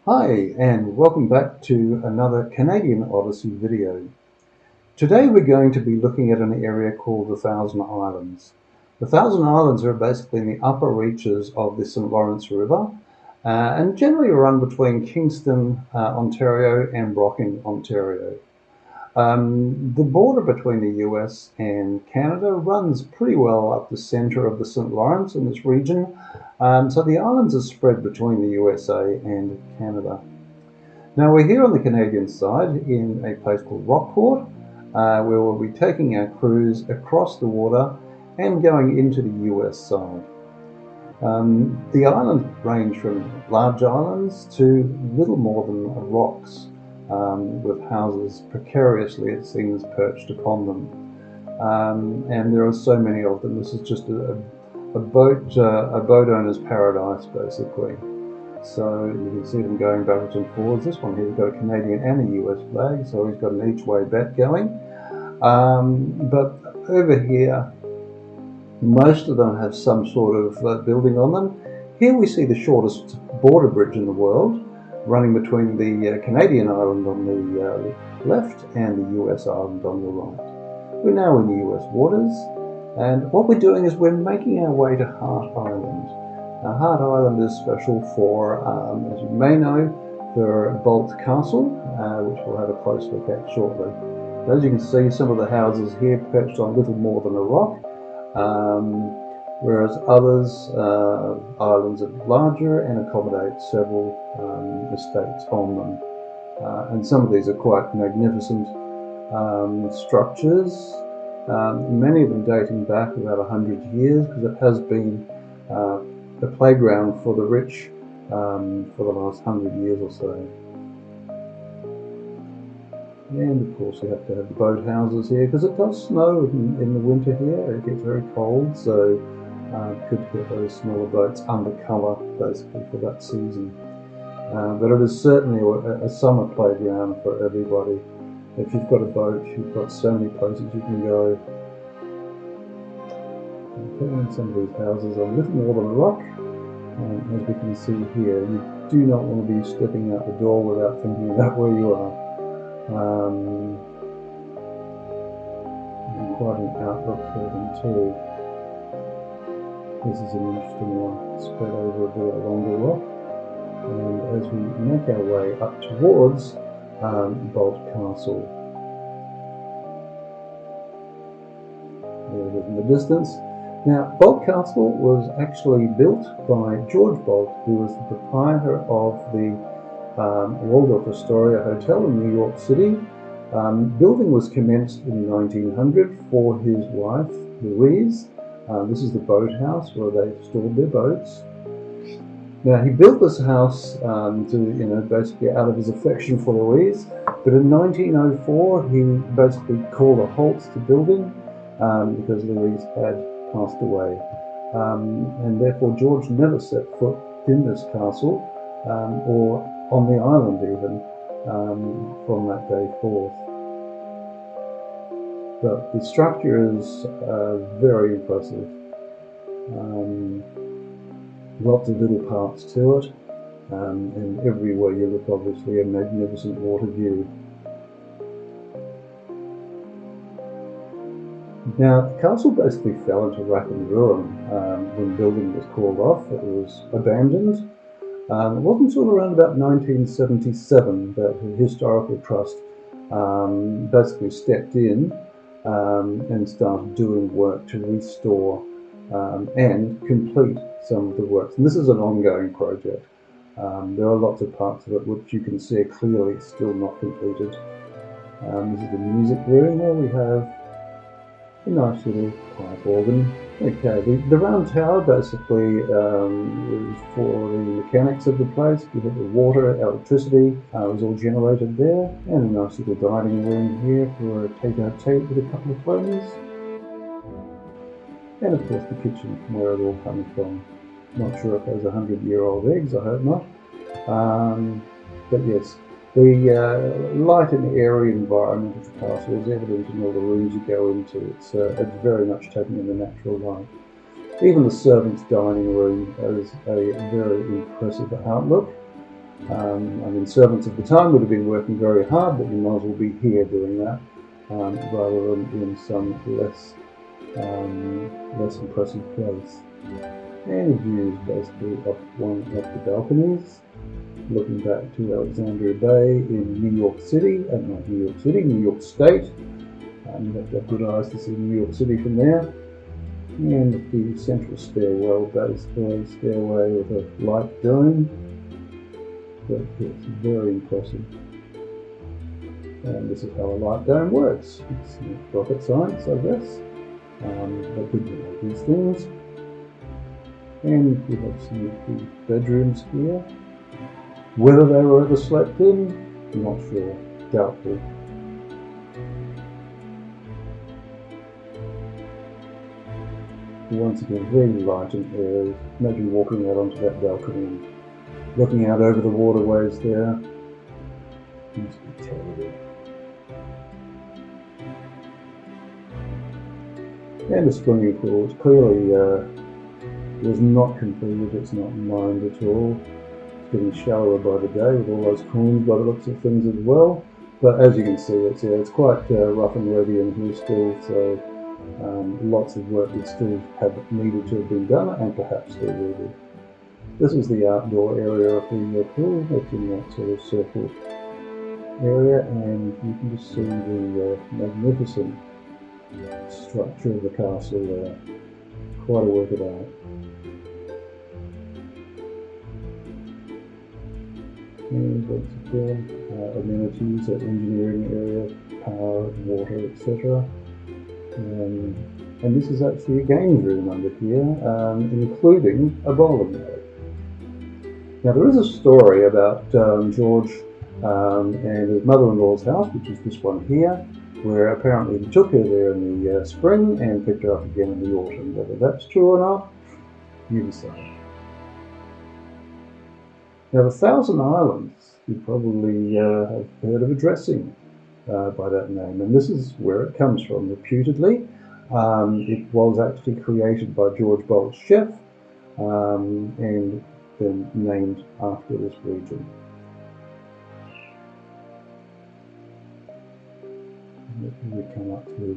Hi, and welcome back to another Canadian Odyssey video. Today we're going to be looking at an area called the Thousand Islands. The Thousand Islands are basically in the upper reaches of the St. Lawrence River and generally run between Kingston, Ontario and Brockton, Ontario. The border between the US and Canada runs pretty well up the centre of the St. Lawrence in this region, so the islands are spread between the USA and Canada. Now we're here on the Canadian side in a place called Rockport, where we'll be taking our cruise across the water and going into the US side. The islands range from large islands to little more than rocks, with houses precariously, it seems, perched upon them. And there are so many of them. This is just a boat owner's paradise, basically. So you can see them going backwards and forwards. This one here's got a Canadian and a US flag, so he's got an each-way bet going. But over here, most of them have some sort of building on them. Here we see the shortest border bridge in the world, running between the Canadian island on the left and the US island on the right. We're now in the US waters, and what we're doing is we're making our way to Hart Island. Now, Hart Island is special for, as you may know, for Boldt Castle, which we'll have a close look at shortly. As you can see, some of the houses here perched on little more than a rock, whereas others, islands are larger and accommodate several estates on them. And some of these are quite magnificent structures, many of them dating back about 100 years, because it has been a playground for the rich for the last 100 years or so. And of course we have to have boat houses here because it does snow in the winter here. It gets very cold, so good to get those smaller boats under cover basically for that season. But it is certainly a summer playground for everybody. If you've got a boat, you've got so many places you can go. Okay, some of these houses are a little more than a rock. As we can see here, you do not want to be stepping out the door without thinking about where you are. And quite an outlook for them too. This is an interesting one, spread over a bit longer rock. And as we make our way up towards Boldt Castle, there it is in the distance. Now, Boldt Castle was actually built by George Boldt, who was the proprietor of the Waldorf Astoria Hotel in New York City. Building was commenced in 1900 for his wife, Louise. This is the boathouse where they stored their boats. Now, he built this house basically out of his affection for Louise, but in 1904 he basically called a halt to building because Louise had passed away, and therefore George never set foot in this castle or on the island even from that day forth. But the structure is very impressive. Lots of little parts to it, and everywhere you look, obviously a magnificent water view. Now, the castle basically fell into rack and ruin when building was called off. It was abandoned. It wasn't until around about 1977 that the Historical Trust basically stepped in and started doing work to restore and complete some of the works. And this is an ongoing project. There are lots of parts of it which you can see are clearly still not completed. This is the music room where we have a nice little pipe organ. Okay, the round tower basically is for the mechanics of the place. You have the water, electricity was all generated there, and a nice little dining room here for a tete-a-tete with a couple of friends. And of course the kitchen, where it all comes from. Not sure if those are 100-year-old eggs, I hope not. But yes, the light and airy environment of the castle is evident in all the rooms you go into. It's very much taken in the natural light. Even the servants' dining room has a very impressive outlook. I mean, servants of the time would have been working very hard, but you might as well be here doing that rather than in some less impressive place. And the view is basically up one of the balconies, looking back to Alexandria Bay in New York City, not New York City, New York State. You have to have good eyes to see New York City from there. And the central stairwell, basically stairway with a light dome. But it's very impressive. And this is how a light dome works. It's rocket science, I guess. But good to know these things. And we have some of the bedrooms here. Whether they were ever slept in, not sure, doubtful. Once again, very light and airy. Imagine walking out onto that balcony and looking out over the waterways there. It must be terrible. And a swimming pool. It's clearly was not completed. It's not mined at all. It's getting shallower by the day with all those coins by the looks of things as well. But as you can see, it's quite rough and ready in here still. So lots of work would still have needed to have been done, and perhaps still will be. This is the outdoor area of the pool. It's in that sort of circle area, and you can just see the magnificent structure of the castle there. Quite a work of art. And once again, amenities, engineering area, power, water, etc. And this is actually a games room under here, including a bowling alley. Now there is a story about George and his mother-in-law's house, which is this one here, where apparently he took her there in the spring and picked her up again in the autumn. Whether that's true or not, you decide. Now the Thousand Islands, you probably have heard of a dressing by that name, and this is where it comes from. Reputedly, it was actually created by George Boldt's chef and then named after this region. We come up to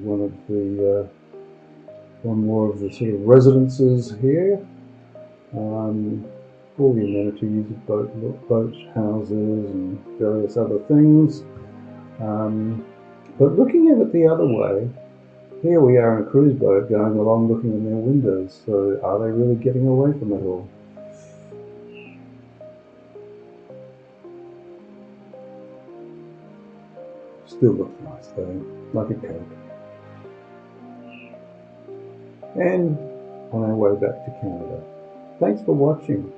one more of the sort of residences here. All the amenities of boat houses and various other things. But looking at it the other way, here we are in a cruise boat going along looking in their windows. So are they really getting away from it all? Still looks nice though, like a Coke. And on our way back to Canada. Thanks for watching.